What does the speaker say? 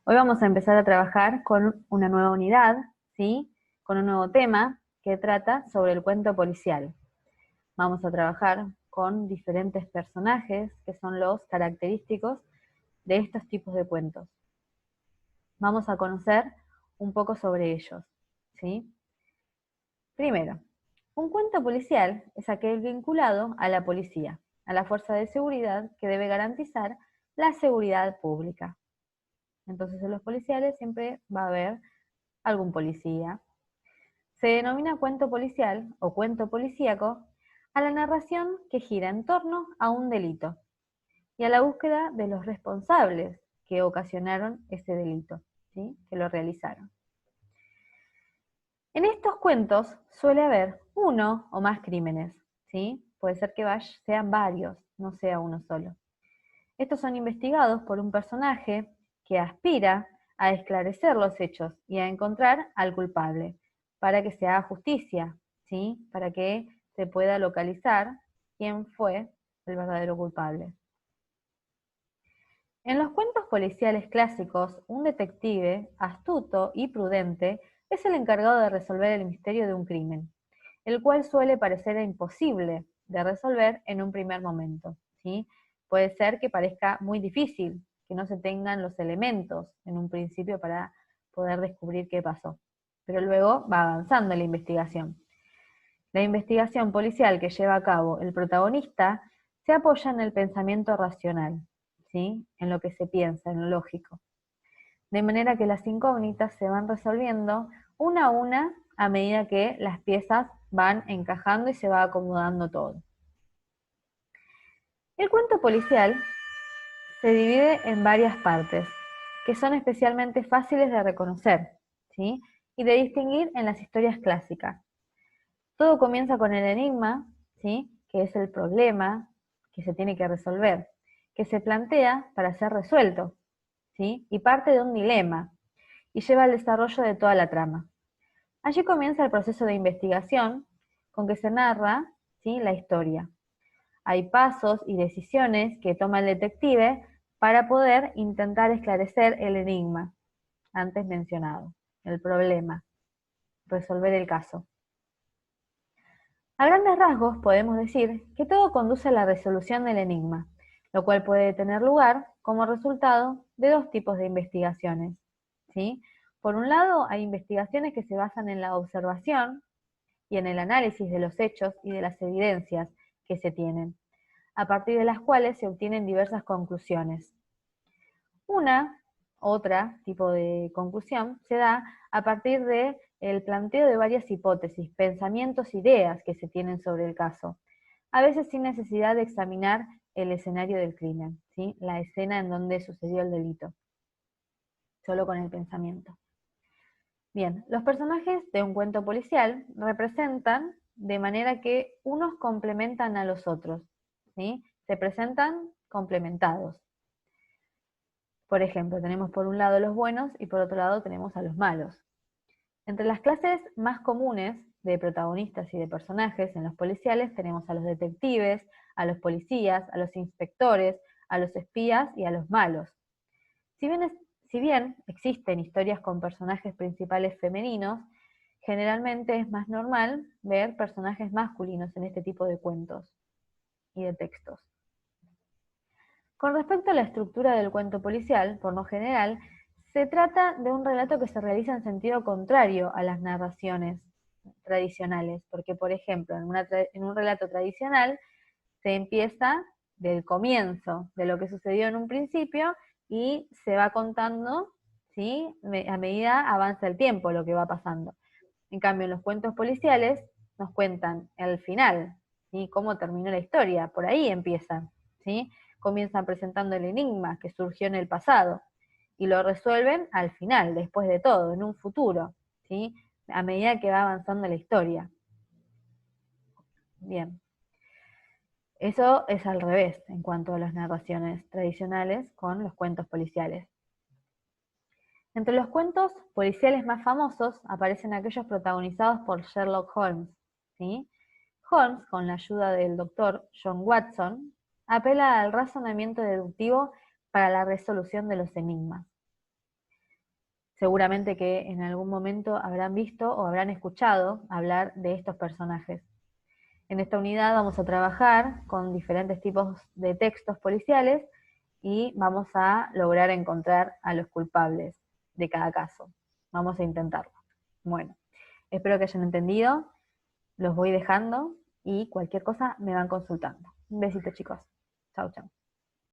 Hoy vamos a empezar a trabajar con una nueva unidad, ¿sí? Con un nuevo tema que trata sobre el cuento policial. Vamos a trabajar con diferentes personajes que son los característicos de estos tipos de cuentos. Vamos a conocer un poco sobre ellos, ¿sí? Primero, un cuento policial es aquel vinculado a la policía, a la fuerza de seguridad que debe garantizar la seguridad pública. Entonces en los policiales siempre va a haber algún policía. Se denomina cuento policial o cuento policíaco a la narración que gira en torno a un delito y a la búsqueda de los responsables que ocasionaron ese delito, ¿sí? Que lo realizaron. En estos cuentos suele haber uno o más crímenes, ¿sí? Puede ser que sean varios, no sea uno solo. Estos son investigados por un personaje que aspira a esclarecer los hechos y a encontrar al culpable, para que se haga justicia, ¿sí? Para que se pueda localizar quién fue el verdadero culpable. En los cuentos policiales clásicos, un detective astuto y prudente es el encargado de resolver el misterio de un crimen, el cual suele parecer imposible de resolver en un primer momento, ¿sí? Puede ser que parezca muy difícil, que no se tengan los elementos en un principio para poder descubrir qué pasó, pero luego va avanzando la investigación. La investigación policial que lleva a cabo el protagonista se apoya en el pensamiento racional, ¿sí? En lo que se piensa, en lo lógico. De manera que las incógnitas se van resolviendo una a una a medida que las piezas van encajando y se va acomodando todo. El cuento policial se divide en varias partes, que son especialmente fáciles de reconocer, ¿sí? Y de distinguir en las historias clásicas. Todo comienza con el enigma, ¿sí? Que es el problema que se tiene que resolver, que se plantea para ser resuelto, ¿sí? Y parte de un dilema, y lleva al desarrollo de toda la trama. Allí comienza el proceso de investigación con que se narra, ¿sí? La historia. Hay pasos y decisiones que toma el detective para poder intentar esclarecer el enigma antes mencionado, el problema, resolver el caso. A grandes rasgos podemos decir que todo conduce a la resolución del enigma, lo cual puede tener lugar como resultado de dos tipos de investigaciones, ¿sí? Por un lado, hay investigaciones que se basan en la observación y en el análisis de los hechos y de las evidencias que se tienen, a partir de las cuales se obtienen diversas conclusiones. Otra tipo de conclusión se da a partir de el planteo de varias hipótesis, pensamientos, ideas que se tienen sobre el caso, a veces sin necesidad de examinar el escenario del crimen, ¿sí? La escena en donde sucedió el delito, solo con el pensamiento. Bien, los personajes de un cuento policial representan de manera que unos complementan a los otros, ¿sí? Se presentan complementados. Por ejemplo, tenemos por un lado los buenos y por otro lado tenemos a los malos. Entre las clases más comunes de protagonistas y de personajes en los policiales tenemos a los detectives, a los policías, a los inspectores, a los espías y a los malos. Si bien, si bien existen historias con personajes principales femeninos, generalmente es más normal ver personajes masculinos en este tipo de cuentos y de textos. Con respecto a la estructura del cuento policial, por lo general, se trata de un relato que se realiza en sentido contrario a las narraciones tradicionales, porque por ejemplo, en un relato tradicional se empieza del comienzo, de lo que sucedió en un principio, y se va contando, ¿sí? A medida avanza el tiempo lo que va pasando. En cambio, en los cuentos policiales nos cuentan el final, ¿sí? Cómo terminó la historia, por ahí empiezan, ¿sí? Comienzan presentando el enigma que surgió en el pasado y lo resuelven al final, después de todo, en un futuro, ¿sí? A medida que va avanzando la historia. Bien. Eso es al revés en cuanto a las narraciones tradicionales con los cuentos policiales. Entre los cuentos policiales más famosos aparecen aquellos protagonizados por Sherlock Holmes, ¿sí? Holmes, con la ayuda del doctor John Watson, apela al razonamiento deductivo para la resolución de los enigmas. Seguramente que en algún momento habrán visto o habrán escuchado hablar de estos personajes. En esta unidad vamos a trabajar con diferentes tipos de textos policiales y vamos a lograr encontrar a los culpables de cada caso. Vamos a intentarlo. Bueno, espero que hayan entendido. Los voy dejando y cualquier cosa me van consultando. Un besito, chicos. Chau, chau.